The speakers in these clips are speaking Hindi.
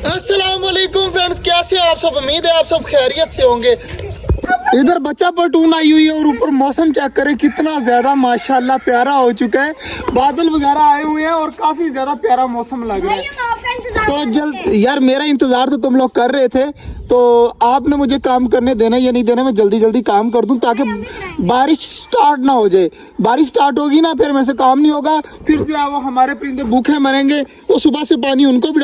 अस्सलाम वालेकुम फ्रेंड्स, कैसे आप सब? उम्मीद है आप सब खैरियत से होंगे। इधर बच्चा पलटून आई हुई है और ऊपर मौसम चेक करें कितना ज्यादा माशाल्लाह प्यारा हो चुका है। बादल वगैरह आए हुए हैं और काफी ज्यादा प्यारा मौसम लग रहा है। तो जल्द यार, मेरा इंतजार तो तुम लोग कर रहे थे, तो आपने मुझे काम करने देना या नहीं देना, मैं जल्दी जल्दी काम कर दूं ताकि बारिश स्टार्ट ना हो जाए। बारिश स्टार्ट होगी ना, फिर मेरे से काम नहीं होगा, फिर जो है वो हमारे परिंदे भूखे मरेंगे। वो सुबह से पानी उनको भी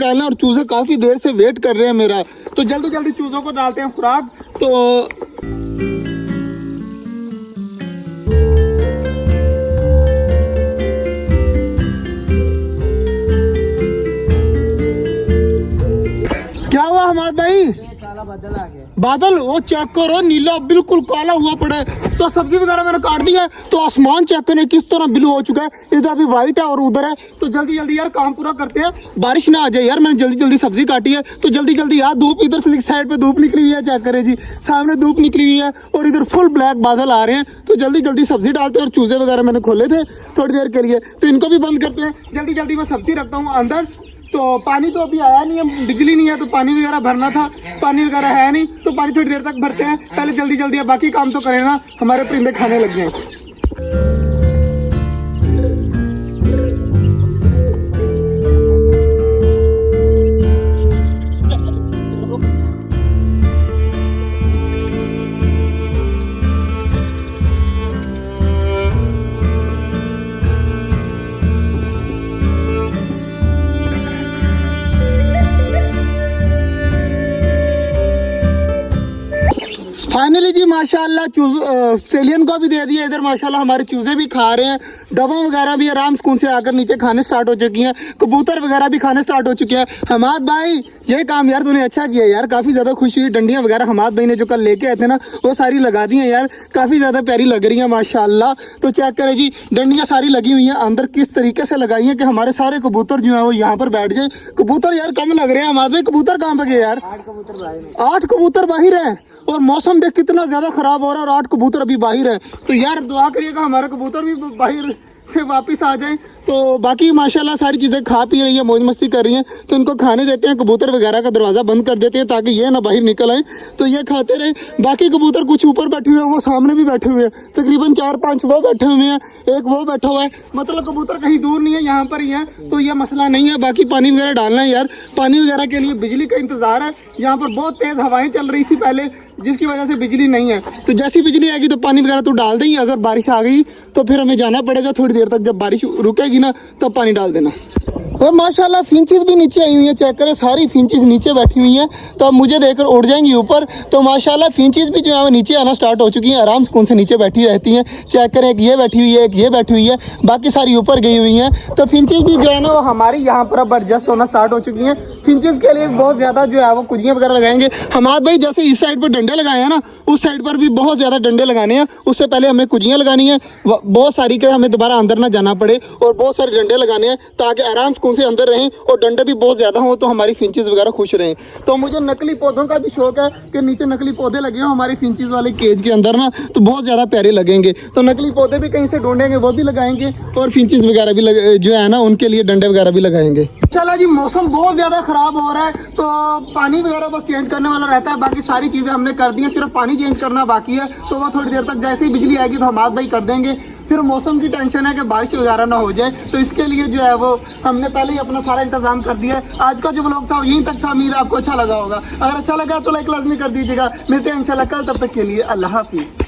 डालना और चूजे काफी देर से वेट कर रहे हैं मेरा। तो जल्दी जल्दी चूजों को डालते हैं खुराक। तो क्या हुआ हमारे भाई? काला बादल आ गया। बादल वो चेक करो, नीला बिल्कुल काला हुआ पड़ा है। तो सब्जी वगैरह मैंने काट दी है, तो आसमान चेक करें किस तरह ब्लू हो चुका है। इधर अभी व्हाइट है और उधर है। तो जल्दी जल्दी यार काम पूरा करते हैं, बारिश ना आ जाए यार। मैंने जल्दी जल्दी सब्जी काटी है, तो जल्दी जल्दी यार। धूप इधर से साइड पे धूप निकली हुई है, चेक करें जी, सामने धूप निकली हुई है और इधर फुल ब्लैक बादल आ रहे हैं। तो जल्दी जल्दी सब्जी डालते हैं। और चूजे वगैरह मैंने खोले थे थोड़ी देर के लिए, तो इनको भी बंद करते हैं। जल्दी जल्दी मैं सब्जी रखता हूँ अंदर। तो पानी तो अभी आया नहीं है, बिजली नहीं है, तो पानी वगैरह भरना था, पानी वगैरह है नहीं, तो पानी थोड़ी देर तक भरते हैं। पहले जल्दी जल्दी बाकी काम तो करें ना, हमारे परिंदे खाने लग गए। फाइनली जी माशाल्लाह ऑस्ट्रेलियन को भी दे दिया। इधर माशाल्लाह हमारे चूजे भी खा रहे हैं, डबा वगैरह भी आराम सुकून से आकर नीचे खाने स्टार्ट हो चुकी हैं, कबूतर वगैरह भी खाने स्टार्ट हो चुके हैं। हमाद भाई ये काम यार तूने अच्छा किया यार, काफ़ी ज़्यादा खुशी हुई। डंडियाँ वगैरह हमाद भाई ने जो कल लेके आए थे ना, वो सारी लगा दी हैं यार, काफ़ी ज़्यादा प्यारी लग रही हैं माशाल्लाह। तो चेक करें जी, डंडियाँ सारी लगी हुई हैं, अंदर किस तरीके से लगाई हैं कि हमारे सारे कबूतर जो है वो यहाँ पर बैठ जाए। कबूतर यार कम लग रहे हैं हमाद भाई, कबूतर कहाँ पे गए यार? 8 कबूतर बाहर हैं और मौसम देख कितना ज्यादा खराब हो रहा है और 8 कबूतर अभी बाहर है। तो यार दुआ करिएगा हमारे कबूतर भी बाहर से वापस आ जाए। तो बाकी माशाल्लाह सारी चीज़ें खा पी रही है, मौज मस्ती कर रही हैं, तो इनको खाने देते हैं। कबूतर वगैरह का दरवाज़ा बंद कर देते हैं ताकि ये ना बाहर निकल आए, तो ये खाते रहे। बाकी कबूतर कुछ ऊपर बैठे हुए हैं, वो सामने भी बैठे हुए हैं, तकरीबन 4-5 वो बैठे हुए हैं, एक वो बैठा हुआ है। मतलब कबूतर कहीं दूर नहीं है, यहाँ पर ही है, तो ये मसला नहीं है। बाकी पानी वगैरह डालना है यार, पानी वगैरह के लिए बिजली का इंतज़ार है। यहाँ पर बहुत तेज़ हवाएं चल रही थी पहले, जिसकी वजह से बिजली नहीं है। तो जैसी बिजली आएगी तो पानी वगैरह तो डाल देंगे। अगर बारिश आ गई तो फिर हमें जाना पड़ेगा थोड़ी देर तक, जब बारिश रुकेगी ना तब पानी डाल देना। और माशाल्लाह फिंचेस भी नीचे आई हुई हैं, चेक करें सारी फिंचेस नीचे बैठी हुई हैं। तो अब मुझे देखकर उड़ जाएंगी ऊपर। तो माशाल्लाह फिंचेस भी जो है वो नीचे आना स्टार्ट हो चुकी हैं, आराम सुकून से नीचे बैठी रहती हैं। चेक करें, एक ये बैठी हुई है, एक ये बैठी हुई है, बाकी सारी ऊपर गई हुई हैं। तो फिंचेस भी जो है ना वो हमारी यहाँ पर अब एडजस्ट होना स्टार्ट हो चुकी हैं। फिंचेस के लिए बहुत ज़्यादा जो है वो कुजियाँ वगैरह लगाएंगे हमारे भाई। जैसे इस साइड पर डंडे लगाए हैं ना, उस साइड पर भी बहुत ज़्यादा डंडे लगाने हैं। उससे पहले हमें कुजियाँ लगानी है बहुत सारी, के हमें दोबारा अंदर ना जाना पड़े, और बहुत सारे डंडे लगाने हैं ताकि आराम सुकून से अंदर रहें। और डंडे भी बहुत ज़्यादा हों तो हमारी फिंचेस वगैरह खुश रहें। तो मुझे नकली पौधों का भी शौक है कि नीचे नकली पौधे लगे हों हमारी फिंचेस वाले केज के अंदर ना, तो बहुत ज़्यादा प्यारे लगेंगे। तो नकली पौधे भी कहीं से ढूंढेंगे, वो भी लगाएंगे, और फिंचेस वगैरह भी जो है ना उनके लिए डंडे वगैरह भी लगाएंगे। चला जी, मौसम बहुत ज़्यादा ख़राब हो रहा है, तो पानी वगैरह बस चेंज करने वाला रहता है। बाकी सारी चीज़ें हमने कर दी हैं, सिर्फ पानी चेंज करना बाकी है। तो वो थोड़ी देर तक जैसे ही बिजली आएगी तो हमारे भाई कर देंगे। सिर्फ मौसम की टेंशन है कि बारिश वगैरह ना हो जाए, तो इसके लिए जो है वो हमने पहले ही अपना सारा इंतजाम कर दिया है। आज का जो व्लॉग था यहीं तक था, उम्मीद है आपको अच्छा लगा होगा। अगर अच्छा लगा तो लाइक लाजमी कर दीजिएगा। मिलते हैं इंशाल्लाह कल, तब तक के लिए अल्लाह हाफिज़।